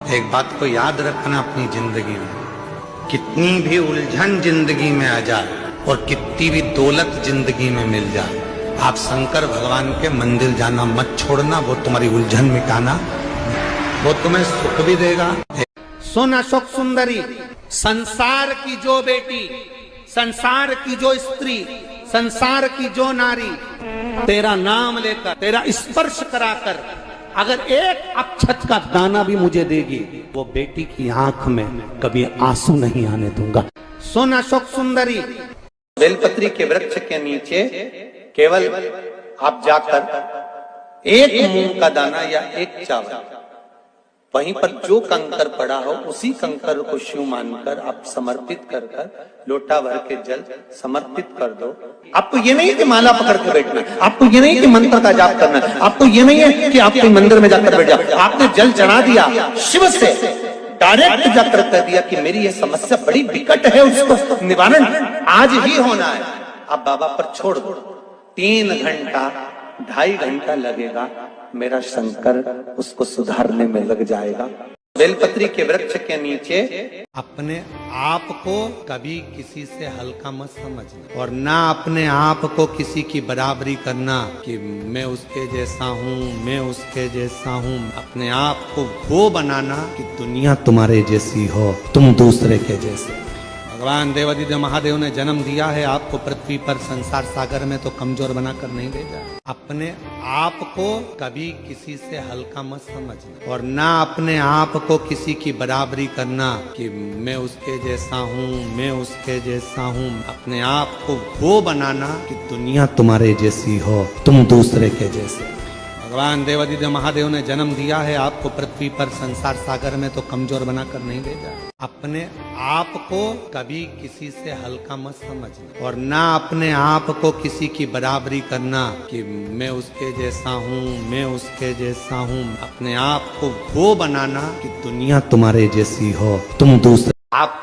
एक बात को याद रखना अपनी जिंदगी में, कितनी भी उलझन जिंदगी में आ जाए और कितनी भी दौलत जिंदगी में मिल जाए, आप शंकर भगवान के मंदिर जाना मत छोड़ना। वो तुम्हारी उलझन मिटाना, वो तुम्हें सुख भी देगा। सुन अशोक सुंदरी, संसार की जो बेटी, संसार की जो स्त्री, संसार की जो नारी तेरा नाम लेकर, तेरा स्पर्श कराकर अगर एक अक्षत का दाना भी मुझे देगी, वो बेटी की आंख में कभी आंसू नहीं आने दूंगा। सुन अशोक सुंदरी, बेलपत्री के वृक्ष के नीचे केवल आप जाकर एक मूंग का दाना या एक चावल, वहीं पर जो कंकर पड़ा हो उसी कंकर को शिव मानकर आप समर्पित कर लोटा भर के जल समर्पित कर दो। आपको ये नहीं कि माला पकड़ के बैठना, आपको ये नहीं कि मंत्र का जाप करना, आपको ये नहीं है कि आप कोई मंदिर में जाकर बैठ जाओ। आपने जल चढ़ा दिया, शिव से डायरेक्ट जाकर कर दिया कि मेरी ये समस्या बड़ी विकट है, उसको निवारण आज ही होना है। आप बाबा पर छोड़ दो, 3 घंटा 2.5 घंटा लगेगा, मेरा शंकर उसको सुधारने में लग जाएगा। बेलपत्री के वृक्ष के नीचे अपने आप को कभी किसी से हल्का मत समझना और ना अपने आप को किसी की बराबरी करना कि मैं उसके जैसा हूँ, मैं उसके जैसा हूँ। अपने आप को वो बनाना कि दुनिया तुम्हारे जैसी हो, तुम दूसरे के जैसे। भगवान देवादिदेव महादेव ने जन्म दिया है आपको पृथ्वी पर, संसार सागर में, तो कमजोर बनाकर नहीं भेजा। अपने आप को कभी किसी से हल्का मत समझना और ना अपने आप को किसी की बराबरी करना कि मैं उसके जैसा हूँ, मैं उसके जैसा हूँ। अपने आप को वो बनाना कि दुनिया तुम्हारे जैसी हो, तुम दूसरे के जैसे। भगवान देवादिदेव महादेव ने जन्म दिया है आपको पृथ्वी पर, संसार सागर में, तो कमजोर बनाकर नहीं भेजा। अपने आप को कभी किसी से हल्का मत समझना और ना अपने आप को किसी की बराबरी करना कि मैं उसके जैसा हूँ, मैं उसके जैसा हूँ। अपने आप को वो बनाना कि दुनिया तुम्हारे जैसी हो, तुम दूसरे। आप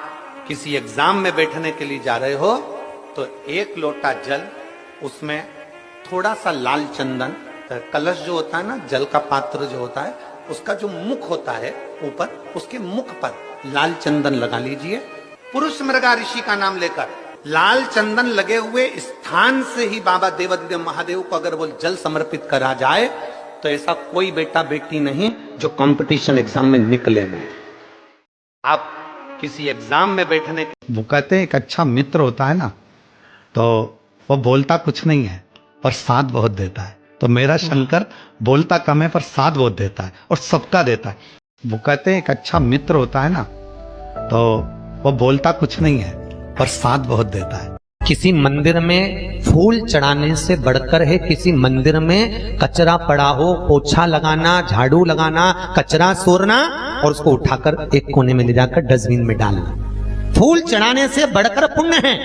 किसी एग्जाम में बैठने के लिए जा रहे हो तो 1 लोटा जल, उसमें थोड़ा सा लाल चंदन, कलश जो होता है ना, जल का पात्र जो होता है, उसका जो मुख होता है ऊपर, उसके मुख पर लाल चंदन लगा लीजिए। पुरुष मृगा ऋषि का नाम लेकर लाल चंदन लगे हुए स्थान से ही बाबा देवादिदेव महादेव को अगर वो जल समर्पित करा जाए तो ऐसा कोई बेटा बेटी नहीं जो कंपटीशन एग्जाम में निकले नहीं। आप किसी एग्जाम में बैठने, वो कहते हैं एक अच्छा मित्र होता है ना, तो वो बोलता कुछ नहीं है पर साथ बहुत देता है। तो मेरा शंकर बोलता कम है पर साथ बहुत देता है और सबका देता है। वो कहते हैं एक अच्छा मित्र होता है ना, तो वो बोलता कुछ नहीं है पर साथ बहुत देता है। किसी मंदिर में फूल चढ़ाने से बढ़कर है किसी मंदिर में कचरा पड़ा हो, पोछा लगाना, झाड़ू लगाना, कचरा सोरना और उसको उठाकर एक कोने में ले जाकर डस्टबिन में डालना। फूल चढ़ाने से बढ़कर पुण्य है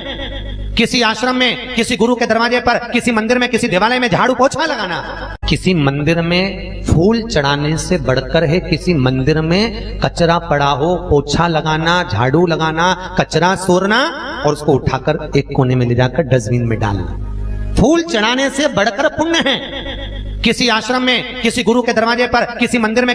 किसी आश्रम में, किसी गुरु के दरवाजे पर, किसी मंदिर में, किसी देवालय में झाड़ू पोछा लगाना। किसी मंदिर में फूल चढ़ाने से बढ़कर है किसी मंदिर में कचरा पड़ा हो, पोछा लगाना, झाड़ू लगाना, कचरा सोरना और उसको उठाकर एक कोने में ले जाकर डस्टबिन में डालना। फूल चढ़ाने से बढ़कर पुण्य है किसी आश्रम में, किसी गुरु के दरवाजे पर, किसी मंदिर में,